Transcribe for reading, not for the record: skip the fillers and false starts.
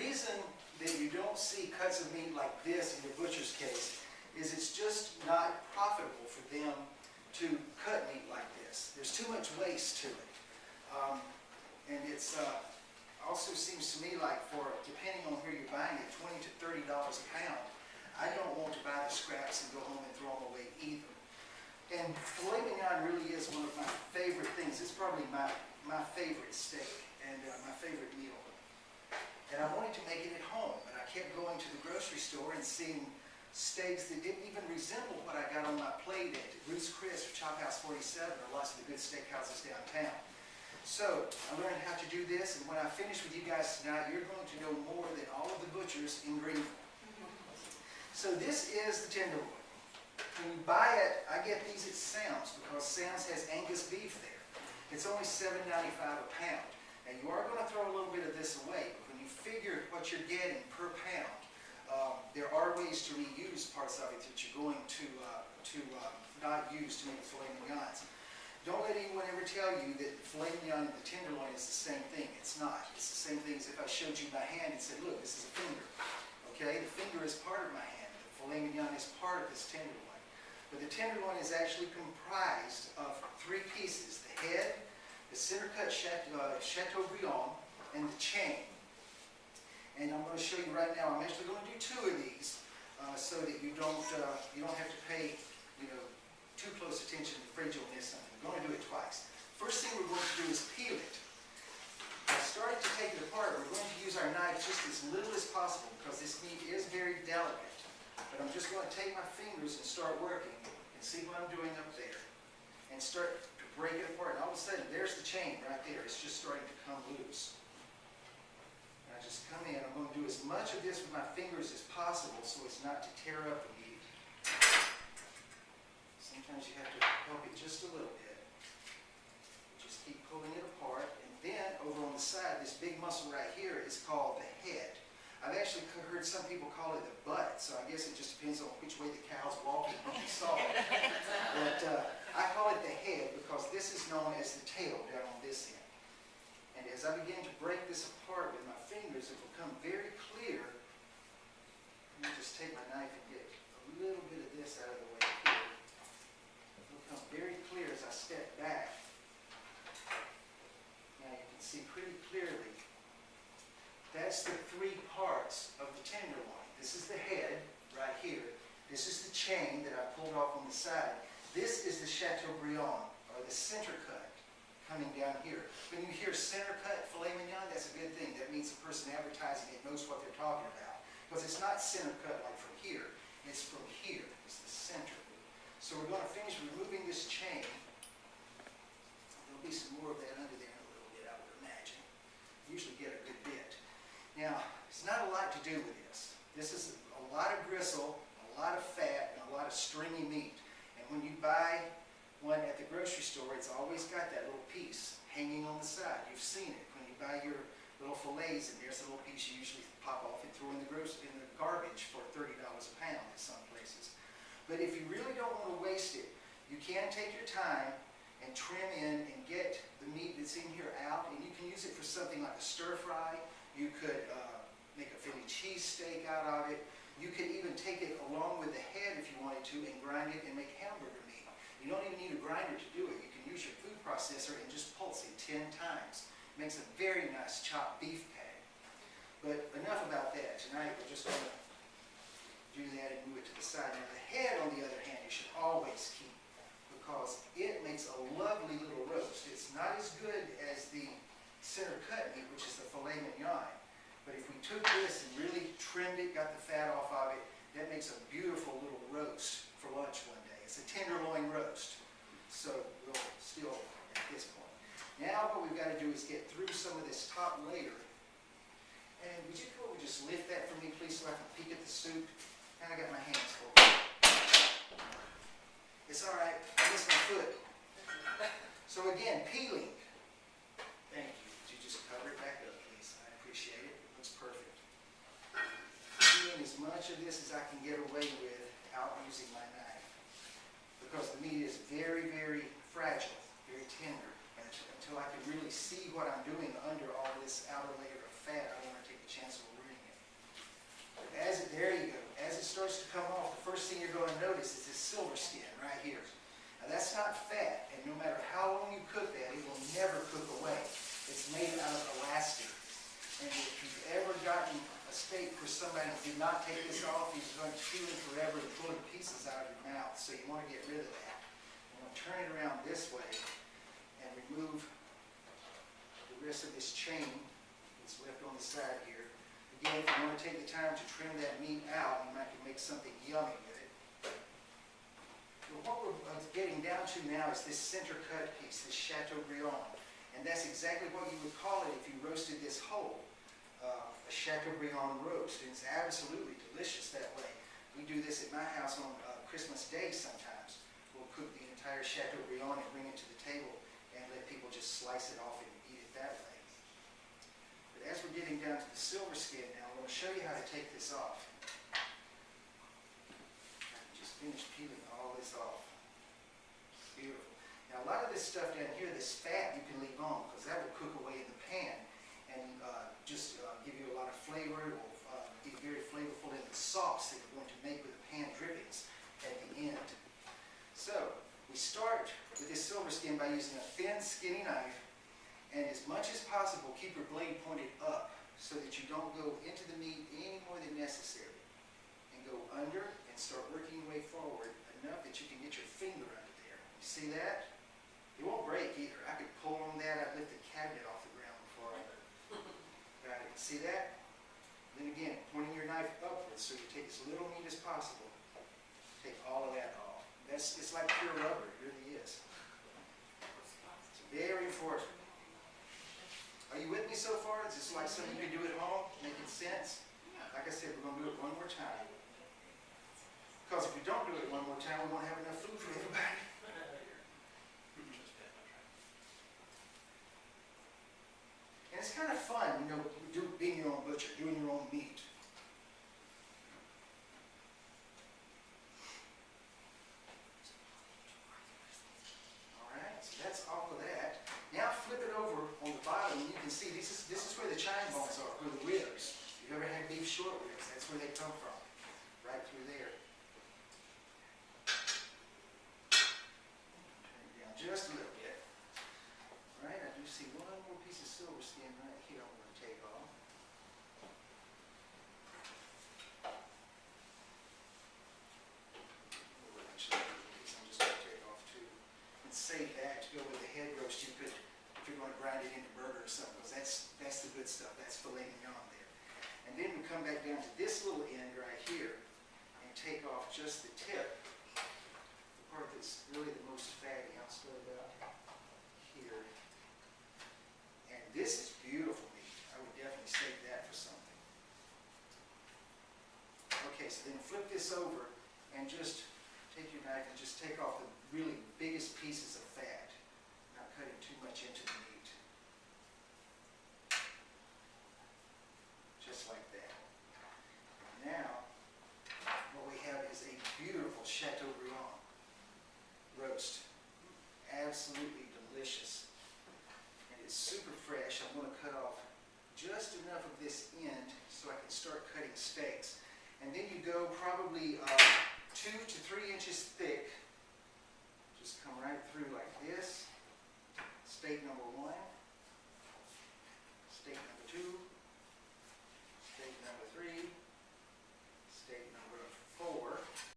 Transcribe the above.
reason that you don't see cuts of meat like this in your butcher's case is it's just not profitable for them to cut meat like this. There's too much waste to it. And it's also seems to me like depending on where you're buying it, $20 to $30 a pound, I don't want to buy the scraps and go home and throw them away either. And filet mignon really is one of my favorite things. It's probably my favorite steak and my favorite meal. And I wanted to make it at home, but I kept going to the grocery store and seeing steaks that didn't even resemble what I got on my plate at Ruth's Chris or Chop House 47 or lots of the good steakhouses downtown. So I learned how to do this, and when I finish with you guys tonight, you're going to know more than all of the butchers in Greenville. So this is the tenderloin. When you buy it, I get these at Sam's because Sam's has Angus beef there. It's only $7.95 a pound. And you are going to throw a little bit of this away, but when you figure what you're getting per pound, there are ways to reuse parts of it that you're going to not use to make filet mignons. Don't let anyone ever tell you that the filet mignon and the tenderloin is the same thing. It's not. It's the same thing as if I showed you my hand and said, look, this is a finger. Okay? The finger is part of my hand. The filet mignon is part of this tenderloin. But the tenderloin is actually comprised of three pieces: the head, the center cut Chateaubriand, and the chain. And I'm going to show you right now. I'm actually going to do two of these so that you don't have to pay too close attention. I'm afraid you'll miss something. I'm going to do it twice. First thing we're going to do is peel it. I started to take it apart. We're going to use our knife just as little as possible because this meat is very delicate. But I'm just going to take my fingers and start working and see what I'm doing up there and start to break it apart. And all of a sudden, there's the chain right there. It's just starting to come loose. And I just come in. I'm going to do as much of this with my fingers as possible so as not to tear up the meat. Sometimes you have to help it just a little bit. Just keep pulling it apart. And then over on the side, this big muscle right here is called the head. I've actually heard some people call it the butt, so I guess it just depends on which way the cow's walking when you saw it. But I call it the head because this is known as the tail down on this end. And as I begin to break this apart with my fingers, it will become very clear. Let me just take my knife and get a little bit of this out of the way here. It will become very clear as I step back. Now you can see pretty clearly. That's the three parts of the tenderloin. This is the head right here. This is the chain that I pulled off on the side. This is the Chateaubriand, or the center cut, coming down here. When you hear center cut filet mignon, that's a good thing. That means the person advertising it knows what they're talking about. Because it's not center cut like from here. It's from here. It's the center. So we're going to finish removing this chain. There'll be some more of that under there in a little bit, I would imagine. Usually get a good bit. Now, there's not a lot to do with this. This is a lot of gristle, a lot of fat, and a lot of stringy meat. And when you buy one at the grocery store, it's always got that little piece hanging on the side. You've seen it. When you buy your little fillets, and there's a little piece you usually pop off and throw in the garbage for $30 a pound in some places. But if you really don't want to waste it, you can take your time and trim in and get the meat that's in here out, and you can use it for something like a stir fry. You could make a Philly cheesesteak out of it. You could even take it along with the head if you wanted to and grind it and make hamburger meat. You don't even need a grinder to do it. You can use your food processor and just pulse it 10 times. It makes a very nice chopped beef patty. But enough about that. Tonight we're just going to do that and move it to the side. Now the head, on the other hand, you should always keep because it makes a lovely little roast. It's not as good as the center cut meat, which is the filet mignon. But if we took this and really trimmed it, got the fat off of it, that makes a beautiful little roast for lunch one day. It's a tenderloin roast. So we'll still at this point. Now what we've got to do is get through some of this top layer. And would you go and just lift that for me, please, so I can peek at the soup? And I got my hands full. It's all right. I missed my foot. So again, peeling. Thank you. Would you just cover it back up, please? I appreciate it. It looks perfect. Peeling as much of this as I can get away with without using my knife. Because the meat is very, very fragile, very tender. And until I can really see what I'm doing under all this outer layer of fat, I don't want to take the chance of ruining silver skin right here. Now that's not fat, and no matter how long you cook that, it will never cook away. It's made out of elastic. And if you've ever gotten a steak for somebody who did not take this off, he's going to chew it forever and pull the pieces out of your mouth. So you want to get rid of that. You want to turn it around this way and remove the rest of this chain that's left on the side here. Again, if you want to take the time to trim that meat out, you might can make something yummy with it. But what we're getting down to now is this center cut piece, this Chateaubriand. And that's exactly what you would call it if you roasted this whole. A Chateaubriand roast. And it's absolutely delicious that way. We do this at my house on Christmas Day sometimes. We'll cook the entire Chateaubriand and bring it to the table and let people just slice it off and eat it that way. But as we're getting down to the silver skin now, I'm going to show you how to take this off. I can just finish peeling all this off. Beautiful. Now a lot of this stuff down here, this fat, you can leave on because that will cook away in the pan and just give you a lot of flavor. It will be very flavorful in the sauce that you're going to make with the pan drippings at the end. So we start with this silver skin by using a thin, skinny knife, and as much as possible, keep your blade pointed up so that you don't go into the meat any more than necessary. And go under and start working your way forward enough that you can get your finger under there. You see that? It won't break either. I could pull on that. I'd lift the cabinet off the ground before I got it. See that? Then again, pointing your knife upwards so you take as little meat as possible. Take all of that off. It's like pure rubber. It really is. It's very important. Are you with me so far? Is this like something you can do at home? Making sense? Like I said, we're going to do it one more time. Because if we don't do it one more time, we won't have enough food for everybody. And it's kind of fun, you know, being your own butcher, doing your own meat. Alright, so that's all of that. Now flip it over on the bottom, and you can see this is where the chine bones are, where the ribs. If you've ever had beef short ribs, that's where they come from. Right through there. Turn it down just a little bit. Alright, I do see one more piece of silver skin right here I'm going to take off. Actually, I'm just going to take off too. And save that to go with the head roast you could, if you're going to grind it into burger or something, because that's the good stuff. That's filet mignon there. And then we come back down to this little end right here and take off just the tip. The part that's really the most fatty. I'll start about here. And this is beautiful meat. I would definitely save that for something. Okay, so then flip this over and just take your knife and just take off the really biggest pieces of fat. Not cutting too much into the meat. Just like that. Now, what we have is a beautiful Chateaubriand roast. Absolutely delicious. And it's super fresh. I'm going to cut off just enough of this end so I can start cutting steaks. And then you go probably 2 to 3 inches thick. Just come right through like this. Steak number 1.